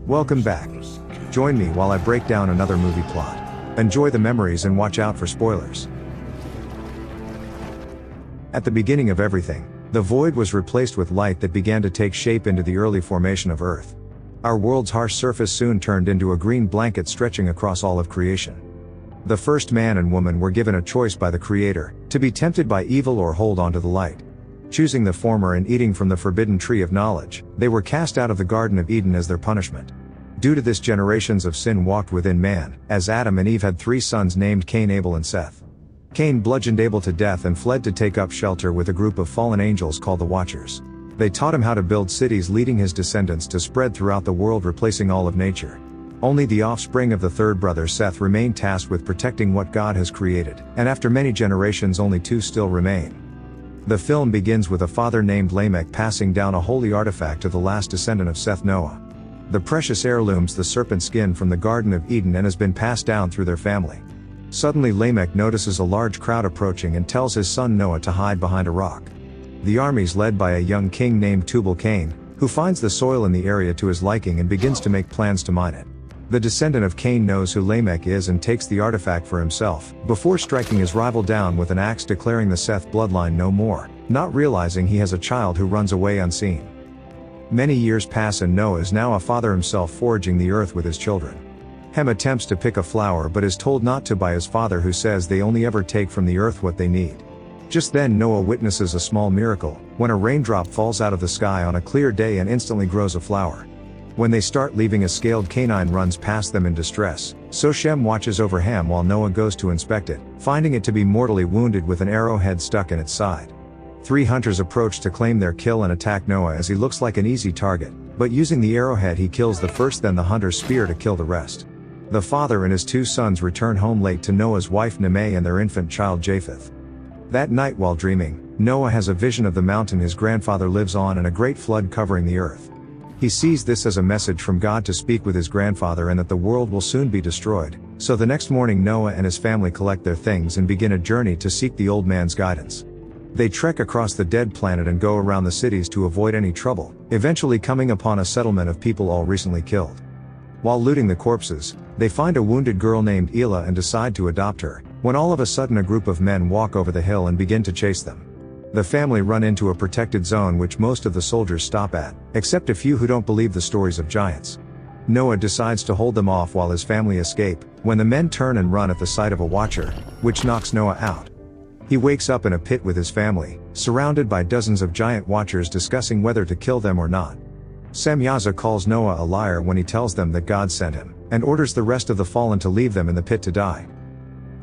Welcome back. Join me while I break down another movie plot. Enjoy the memories and watch out for spoilers. At the beginning of everything, the void was replaced with light that began to take shape into the early formation of Earth. Our world's harsh surface soon turned into a green blanket stretching across all of creation. The first man and woman were given a choice by the Creator, to be tempted by evil or hold on to the light. Choosing the former and eating from the forbidden tree of knowledge, they were cast out of the Garden of Eden as their punishment. Due to this, generations of sin walked within man, as Adam and Eve had 3 sons named Cain, Abel and Seth. Cain bludgeoned Abel to death and fled to take up shelter with a group of fallen angels called the Watchers. They taught him how to build cities, leading his descendants to spread throughout the world, replacing all of nature. Only the offspring of the third brother Seth remained tasked with protecting what God has created, and after many generations only 2 still remain. The film begins with a father named Lamech passing down a holy artifact to the last descendant of Seth, Noah. The precious heirloom's the serpent skin from the Garden of Eden and has been passed down through their family. Suddenly Lamech notices a large crowd approaching and tells his son Noah to hide behind a rock. The army's led by a young king named Tubal-cain, who finds the soil in the area to his liking and begins to make plans to mine it. The descendant of Cain knows who Lamech is and takes the artifact for himself, before striking his rival down with an axe, declaring the Seth bloodline no more, not realizing he has a child who runs away unseen. Many years pass and Noah is now a father himself, foraging the earth with his children. Shem attempts to pick a flower but is told not to by his father, who says they only ever take from the earth what they need. Just then Noah witnesses a small miracle, when a raindrop falls out of the sky on a clear day and instantly grows a flower. When they start leaving, a scaled canine runs past them in distress, so Shem watches over Ham while Noah goes to inspect it, finding it to be mortally wounded with an arrowhead stuck in its side. 3 hunters approach to claim their kill and attack Noah as he looks like an easy target, but using the arrowhead he kills the first, then the hunter's spear to kill the rest. The father and his 2 sons return home late to Noah's wife Naameh and their infant child Japheth. That night while dreaming, Noah has a vision of the mountain his grandfather lives on and a great flood covering the earth. He sees this as a message from God to speak with his grandfather and that the world will soon be destroyed, so the next morning Noah and his family collect their things and begin a journey to seek the old man's guidance. They trek across the dead planet and go around the cities to avoid any trouble, eventually coming upon a settlement of people all recently killed. While looting the corpses, they find a wounded girl named Elah and decide to adopt her, when all of a sudden a group of men walk over the hill and begin to chase them. The family run into a protected zone which most of the soldiers stop at, except a few who don't believe the stories of giants. Noah decides to hold them off while his family escape, when the men turn and run at the sight of a watcher, which knocks Noah out. He wakes up in a pit with his family, surrounded by dozens of giant watchers discussing whether to kill them or not. Semyaza calls Noah a liar when he tells them that God sent him, and orders the rest of the fallen to leave them in the pit to die.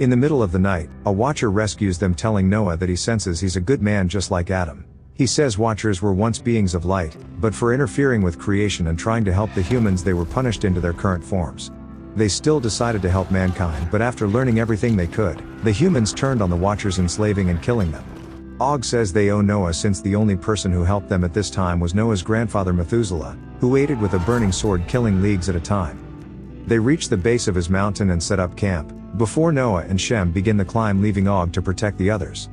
In the middle of the night, a watcher rescues them, telling Noah that he senses he's a good man just like Adam. He says watchers were once beings of light, but for interfering with creation and trying to help the humans they were punished into their current forms. They still decided to help mankind, but after learning everything they could, the humans turned on the watchers, enslaving and killing them. Og says they owe Noah, since the only person who helped them at this time was Noah's grandfather Methuselah, who aided with a burning sword, killing leagues at a time. They reach the base of his mountain and set up camp, before Noah and Shem begin the climb, leaving Og to protect the others.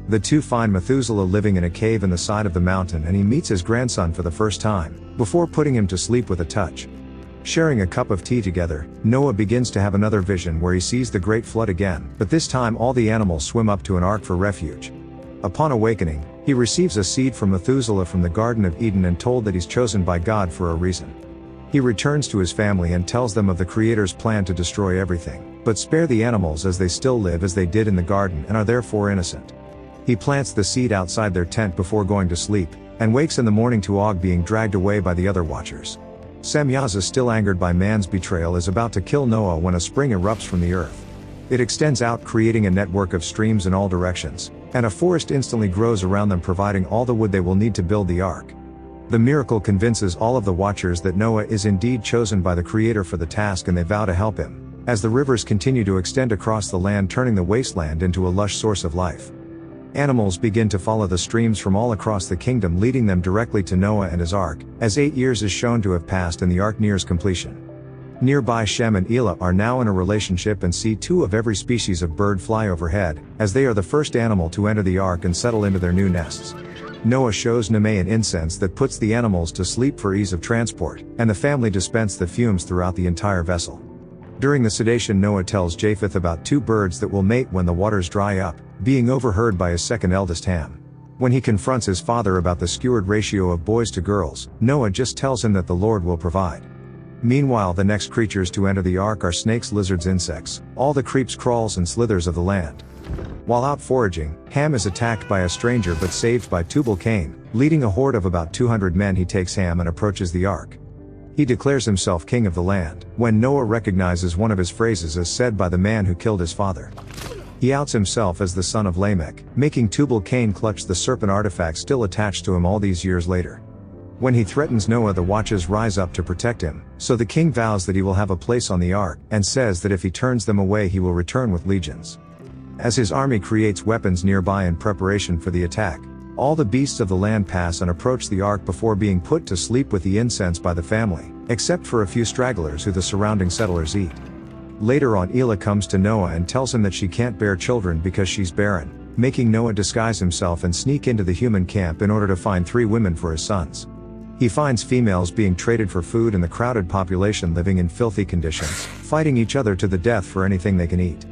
The 2 find Methuselah living in a cave in the side of the mountain, and he meets his grandson for the first time, before putting him to sleep with a touch. Sharing a cup of tea together, Noah begins to have another vision where he sees the great flood again, but this time all the animals swim up to an ark for refuge. Upon awakening, he receives a seed from Methuselah from the Garden of Eden and told that he's chosen by God for a reason. He returns to his family and tells them of the Creator's plan to destroy everything, but spare the animals as they still live as they did in the garden and are therefore innocent. He plants the seed outside their tent before going to sleep, and wakes in the morning to Og being dragged away by the other watchers. Semyaza, still angered by man's betrayal, is about to kill Noah when a spring erupts from the earth. It extends out, creating a network of streams in all directions, and a forest instantly grows around them, providing all the wood they will need to build the ark. The miracle convinces all of the watchers that Noah is indeed chosen by the Creator for the task, and they vow to help him, as the rivers continue to extend across the land, turning the wasteland into a lush source of life. Animals begin to follow the streams from all across the kingdom, leading them directly to Noah and his ark, as 8 years is shown to have passed and the ark nears completion. Nearby, Shem and Elah are now in a relationship and see 2 of every species of bird fly overhead, as they are the first animal to enter the ark and settle into their new nests. Noah shows Naameh an incense that puts the animals to sleep for ease of transport, and the family dispense the fumes throughout the entire vessel. During the sedation, Noah tells Japheth about 2 birds that will mate when the waters dry up, being overheard by his second eldest Ham. When he confronts his father about the skewed ratio of boys to girls, Noah just tells him that the Lord will provide. Meanwhile, the next creatures to enter the ark are snakes, lizards, insects, all the creeps, crawls and slithers of the land. While out foraging, Ham is attacked by a stranger but saved by Tubal-cain. Leading a horde of about 200 men, he takes Ham and approaches the ark. He declares himself king of the land, when Noah recognizes one of his phrases as said by the man who killed his father. He outs himself as the son of Lamech, making Tubal-cain clutch the serpent artifact still attached to him all these years later. When he threatens Noah, the watches rise up to protect him, so the king vows that he will have a place on the ark, and says that if he turns them away he will return with legions. As his army creates weapons nearby in preparation for the attack, all the beasts of the land pass and approach the ark before being put to sleep with the incense by the family, except for a few stragglers who the surrounding settlers eat. Later on, Elah comes to Noah and tells him that she can't bear children because she's barren, making Noah disguise himself and sneak into the human camp in order to find 3 women for his sons. He finds females being traded for food and the crowded population living in filthy conditions, fighting each other to the death for anything they can eat.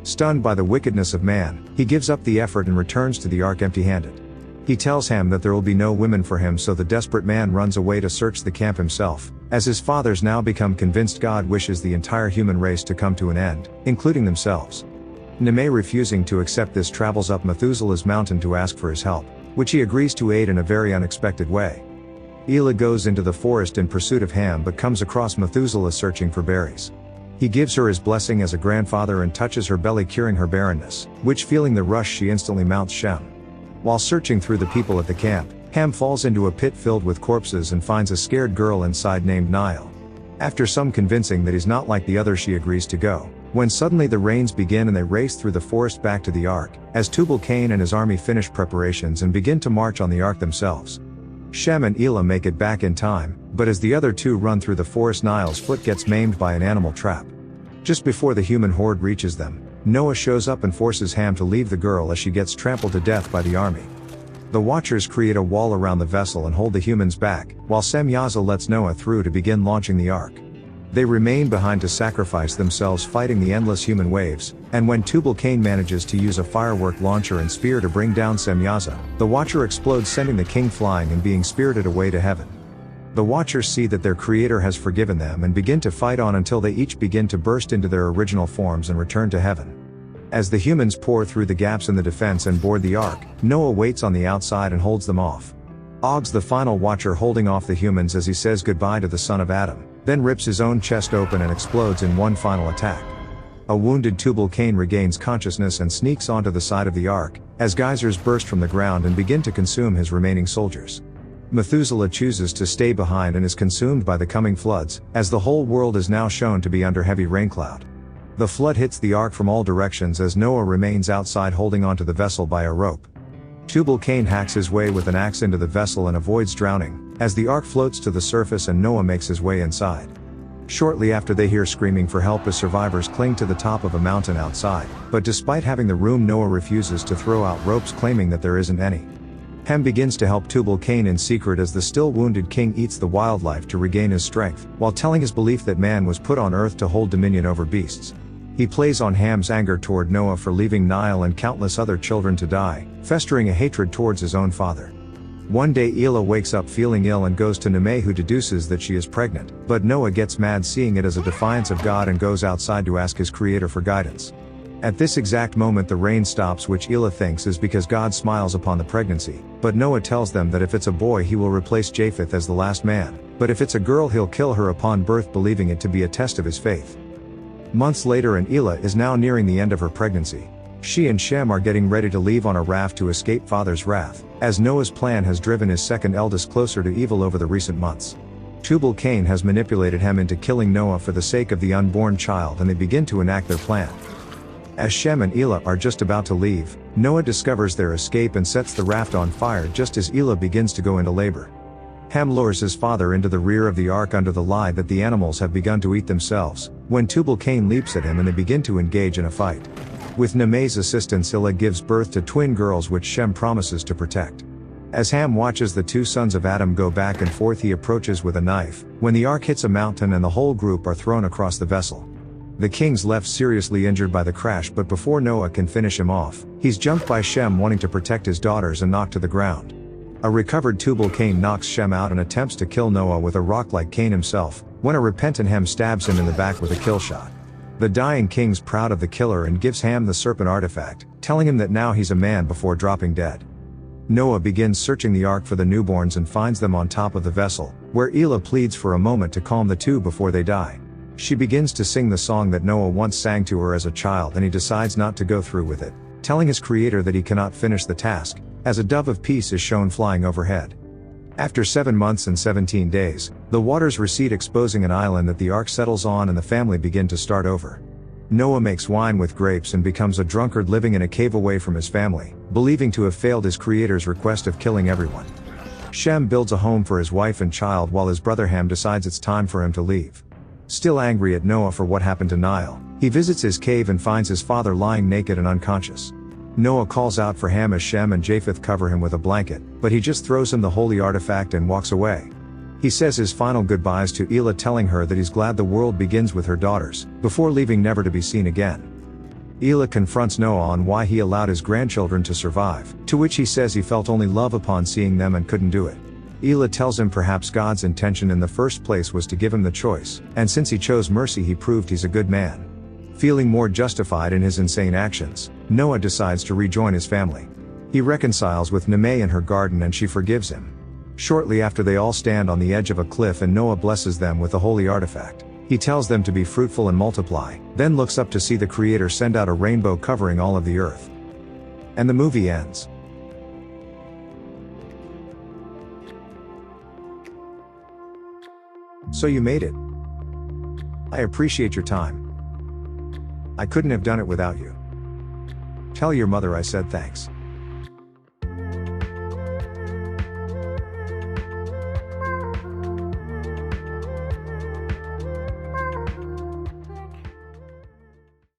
Stunned by the wickedness of man, he gives up the effort and returns to the ark empty-handed. He tells Ham that there will be no women for him, so the desperate man runs away to search the camp himself, as his fathers now become convinced God wishes the entire human race to come to an end, including themselves. Naameh, refusing to accept this, travels up Methuselah's mountain to ask for his help, which he agrees to aid in a very unexpected way. Elah goes into the forest in pursuit of Ham but comes across Methuselah searching for berries. He gives her his blessing as a grandfather and touches her belly, curing her barrenness, which, feeling the rush, she instantly mounts Shem. While searching through the people at the camp, Ham falls into a pit filled with corpses and finds a scared girl inside named Nile. After some convincing that he's not like the others, she agrees to go, when suddenly the rains begin and they race through the forest back to the ark, as Tubal-cain and his army finish preparations and begin to march on the ark themselves. Shem and Elah make it back in time, but as the other 2 run through the forest, Nile's foot gets maimed by an animal trap. Just before the human horde reaches them, Noah shows up and forces Ham to leave the girl as she gets trampled to death by the army. The Watchers create a wall around the vessel and hold the humans back, while Semyaza lets Noah through to begin launching the ark. They remain behind to sacrifice themselves fighting the endless human waves, and when Tubal-cain manages to use a firework launcher and spear to bring down Semyaza, the Watcher explodes, sending the king flying and being spirited away to heaven. The Watchers see that their creator has forgiven them and begin to fight on until they each begin to burst into their original forms and return to heaven. As the humans pour through the gaps in the defense and board the ark, Noah waits on the outside and holds them off. Og's the final Watcher, holding off the humans as he says goodbye to the son of Adam, then rips his own chest open and explodes in one final attack. A wounded Tubal-cain regains consciousness and sneaks onto the side of the ark, as geysers burst from the ground and begin to consume his remaining soldiers. Methuselah chooses to stay behind and is consumed by the coming floods, as the whole world is now shown to be under heavy raincloud. The flood hits the ark from all directions as Noah remains outside holding onto the vessel by a rope. Tubal-cain hacks his way with an axe into the vessel and avoids drowning, as the ark floats to the surface and Noah makes his way inside. Shortly after, they hear screaming for help as survivors cling to the top of a mountain outside, but despite having the room, Noah refuses to throw out ropes, claiming that there isn't any. Shem begins to help Tubal-cain in secret as the still wounded king eats the wildlife to regain his strength, while telling his belief that man was put on earth to hold dominion over beasts. He plays on Ham's anger toward Noah for leaving Nile and countless other children to die, festering a hatred towards his own father. One day Elah wakes up feeling ill and goes to Naameh, who deduces that she is pregnant, but Noah gets mad seeing it as a defiance of God and goes outside to ask his creator for guidance. At this exact moment the rain stops, which Elah thinks is because God smiles upon the pregnancy, but Noah tells them that if it's a boy he will replace Japheth as the last man, but if it's a girl he'll kill her upon birth, believing it to be a test of his faith. Months later, and Elah is now nearing the end of her pregnancy. She and Shem are getting ready to leave on a raft to escape father's wrath, as Noah's plan has driven his second eldest closer to evil over the recent months. Tubal-cain has manipulated Shem into killing Noah for the sake of the unborn child, and they begin to enact their plan. As Shem and Elah are just about to leave, Noah discovers their escape and sets the raft on fire just as Elah begins to go into labor. Shem lures his father into the rear of the ark under the lie that the animals have begun to eat themselves, when Tubal-cain leaps at him and they begin to engage in a fight. With Naameh's assistance, Elah gives birth to twin girls which Shem promises to protect. As Ham watches the two sons of Adam go back and forth, he approaches with a knife, when the ark hits a mountain and the whole group are thrown across the vessel. The king's left seriously injured by the crash, but before Noah can finish him off, he's jumped by Shem wanting to protect his daughters and knocked to the ground. A recovered Tubal-cain knocks Shem out and attempts to kill Noah with a rock like Cain himself, when a repentant Ham stabs him in the back with a kill shot. The dying king's proud of the killer and gives Ham the serpent artifact, telling him that now he's a man before dropping dead. Noah begins searching the ark for the newborns and finds them on top of the vessel, where Elah pleads for a moment to calm the two before they die. She begins to sing the song that Noah once sang to her as a child, and he decides not to go through with it, telling his creator that he cannot finish the task, as a dove of peace is shown flying overhead. After 7 months and 17 days, the waters recede, exposing an island that the ark settles on, and the family begin to start over. Noah makes wine with grapes and becomes a drunkard, living in a cave away from his family, believing to have failed his creator's request of killing everyone. Shem builds a home for his wife and child, while his brother Ham decides it's time for him to leave. Still angry at Noah for what happened to Nile, he visits his cave and finds his father lying naked and unconscious. Noah calls out for Ham as Shem and Japheth cover him with a blanket, but he just throws him the holy artifact and walks away. He says his final goodbyes to Elah, telling her that he's glad the world begins with her daughters, before leaving never to be seen again. Elah confronts Noah on why he allowed his grandchildren to survive, to which he says he felt only love upon seeing them and couldn't do it. Elah tells him perhaps God's intention in the first place was to give him the choice, and since he chose mercy, he proved he's a good man. Feeling more justified in his insane actions, Noah decides to rejoin his family. He reconciles with Naameh in her garden and she forgives him. Shortly after, they all stand on the edge of a cliff and Noah blesses them with the holy artifact. He tells them to be fruitful and multiply, then looks up to see the Creator send out a rainbow covering all of the earth. And the movie ends. So you made it. I appreciate your time. I couldn't have done it without you. Tell your mother I said thanks.